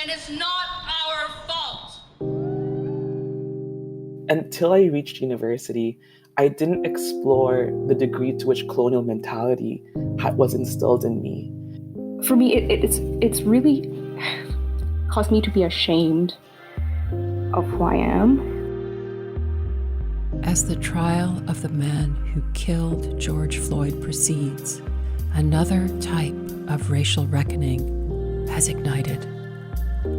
and it's not our fault. Until I reached university, I didn't explore the degree to which colonial mentality was instilled in me. For me, it's really caused me to be ashamed of who I am. As the trial of the man who killed George Floyd proceeds, another type of racial reckoning has ignited.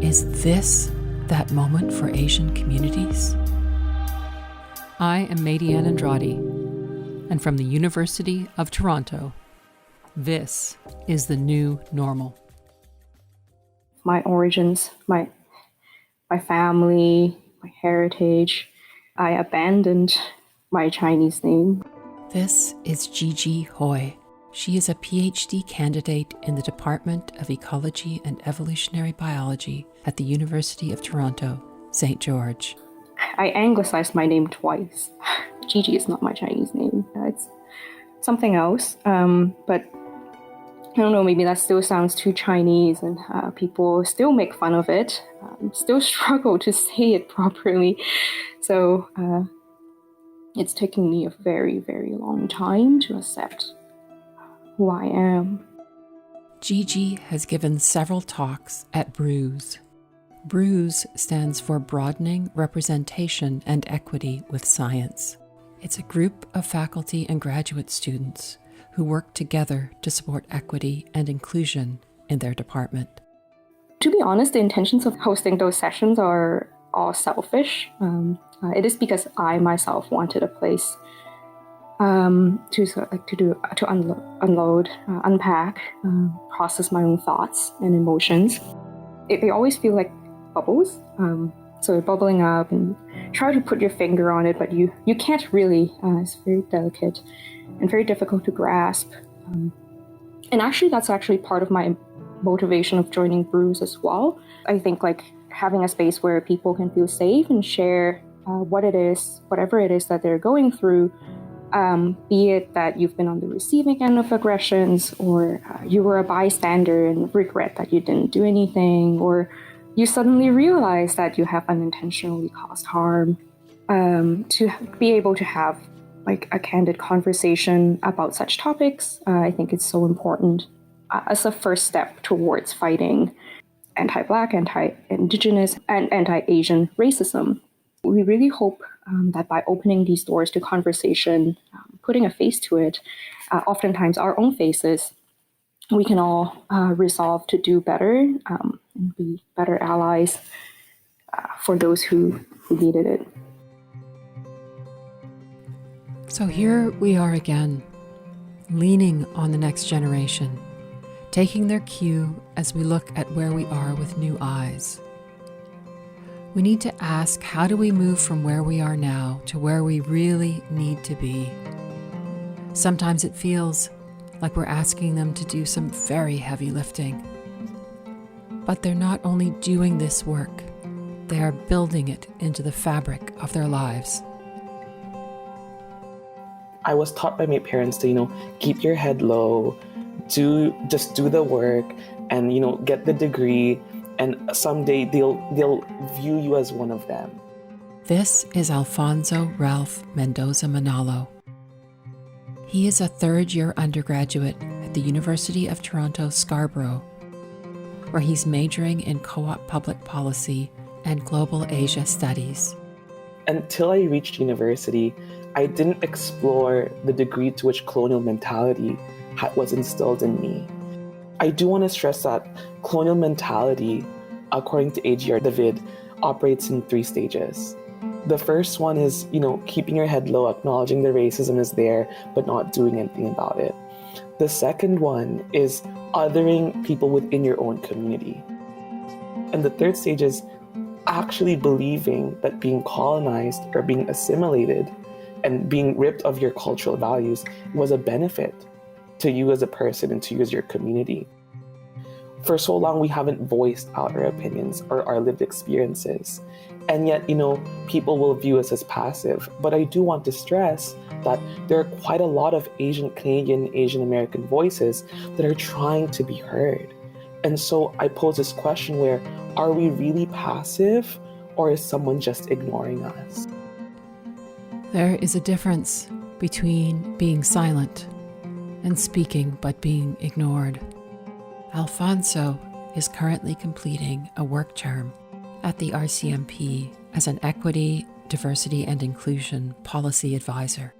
Is this that moment for Asian communities? I am Maydianne Andrade, and from the University of Toronto, this is the new normal. My origins, my family, my heritage, I abandoned my Chinese name. This is Gigi Hoi. She is a PhD candidate in the Department of Ecology and Evolutionary Biology at the University of Toronto, St. George. I anglicized my name twice. Gigi is not my Chinese name. It's something else. But I don't know, maybe that still sounds too Chinese and people still make fun of it, still struggle to say it properly. So it's taken me a very, very long time to accept who I am. Gigi has given several talks at BRUISE. BRUISE stands for Broadening Representation and Equity with Science. It's a group of faculty and graduate students who work together to support equity and inclusion in their department. To be honest, the intentions of hosting those sessions are all selfish. It is because I myself wanted a place to unload, unpack, process my own thoughts and emotions. They always feel like bubbles. So bubbling up and try to put your finger on it, but you can't really. It's very delicate and very difficult to grasp. And actually, that's actually part of my motivation of joining BRUISE as well. I think like having a space where people can feel safe and share whatever it is that they're going through, be it that you've been on the receiving end of aggressions, or you were a bystander and regret that you didn't do anything, or you suddenly realize that you have unintentionally caused harm. To be able to have like a candid conversation about such topics, I think it's so important as a first step towards fighting anti-Black, anti-Indigenous, and anti-Asian racism. We really hope that by opening these doors to conversation, putting a face to it, oftentimes our own faces, we can all resolve to do better and be better allies for those who needed it. So here we are again, leaning on the next generation, taking their cue as we look at where we are with new eyes. We need to ask, how do we move from where we are now to where we really need to be? Sometimes it feels like we're asking them to do some very heavy lifting. But they're not only doing this work, they are building it into the fabric of their lives. I was taught by my parents to, keep your head low, just do the work, and get the degree, and someday they'll view you as one of them. This is Alfonso Ralph Mendoza Manalo. He is a third-year undergraduate at the University of Toronto, Scarborough, where he's majoring in co-op public policy and global Asia studies. Until I reached university, I didn't explore the degree to which colonial mentality was instilled in me. I do want to stress that colonial mentality, according to A.G.R. David, operates in 3 stages. The first one is, keeping your head low, acknowledging the racism is there, but not doing anything about it. The second one is othering people within your own community. And the third stage is actually believing that being colonized or being assimilated and being ripped of your cultural values was a benefit to you as a person and to you as your community. For so long, we haven't voiced out our opinions or our lived experiences. And yet, people will view us as passive. But I do want to stress that there are quite a lot of Asian Canadian, Asian American voices that are trying to be heard. And so I pose this question where, are we really passive, or is someone just ignoring us? There is a difference between being silent and speaking but being ignored. Alfonso is currently completing a work term at the RCMP as an Equity, Diversity and Inclusion Policy Advisor.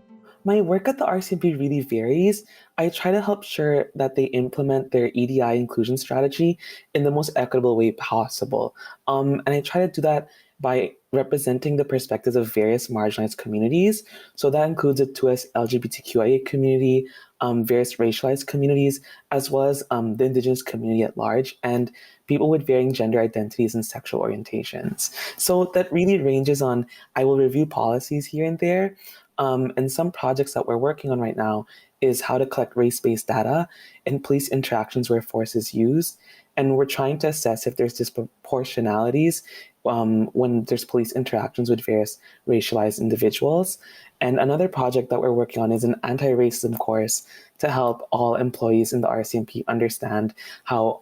My work at the RCMP really varies. I try to help sure that they implement their EDI inclusion strategy in the most equitable way possible. And I try to do that by representing the perspectives of various marginalized communities. So that includes the 2S LGBTQIA community, various racialized communities, as well as the Indigenous community at large, and people with varying gender identities and sexual orientations. So that really ranges on, I will review policies here and there. And some projects that we're working on right now is how to collect race-based data in police interactions where force is used. And we're trying to assess if there's disproportionalities when there's police interactions with various racialized individuals. And another project that we're working on is an anti-racism course to help all employees in the RCMP understand how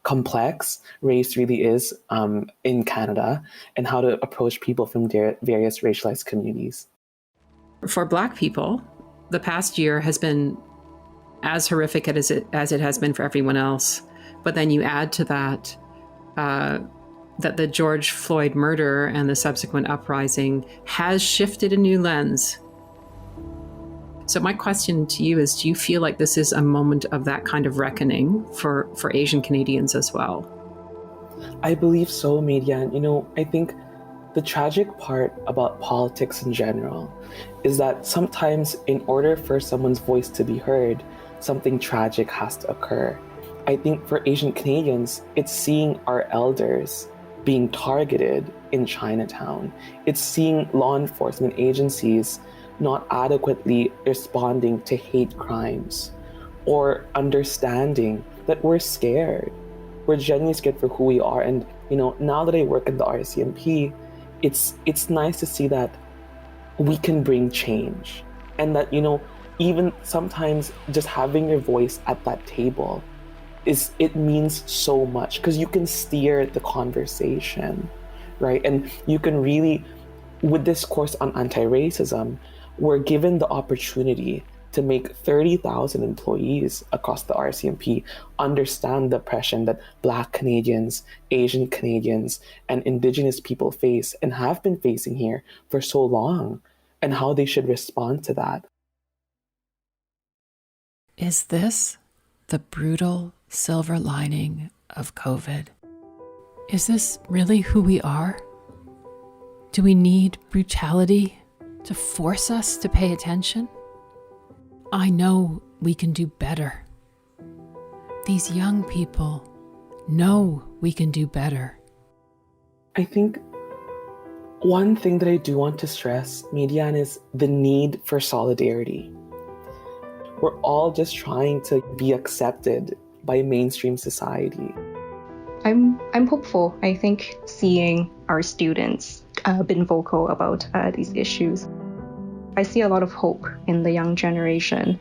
complex race really is in Canada and how to approach people from various racialized communities. For Black people, the past year has been as horrific as it has been for everyone else. But then you add to that that the George Floyd murder and the subsequent uprising has shifted a new lens. So my question to you is, do you feel like this is a moment of that kind of reckoning for Asian Canadians as well? I believe so, Maydianne. I think the tragic part about politics in general is that sometimes in order for someone's voice to be heard, something tragic has to occur. I think for Asian Canadians, it's seeing our elders being targeted in Chinatown. It's seeing law enforcement agencies not adequately responding to hate crimes, or understanding that we're scared. We're genuinely scared for who we are. And, now that I work at the RCMP, it's nice to see that we can bring change, and that, even sometimes just having your voice at that table it means so much, because you can steer the conversation, right? And you can really, with this course on anti-racism, we're given the opportunity to make 30,000 employees across the RCMP understand the oppression that Black Canadians, Asian Canadians, and Indigenous people face and have been facing here for so long, and how they should respond to that. Is this the brutal silver lining of COVID? Is this really who we are? Do we need brutality to force us to pay attention? I know we can do better. These young people know we can do better. I think one thing that I do want to stress, Maydianne, is the need for solidarity. We're all just trying to be accepted by mainstream society. I'm hopeful. I think seeing our students been vocal about these issues, I see a lot of hope in the young generation.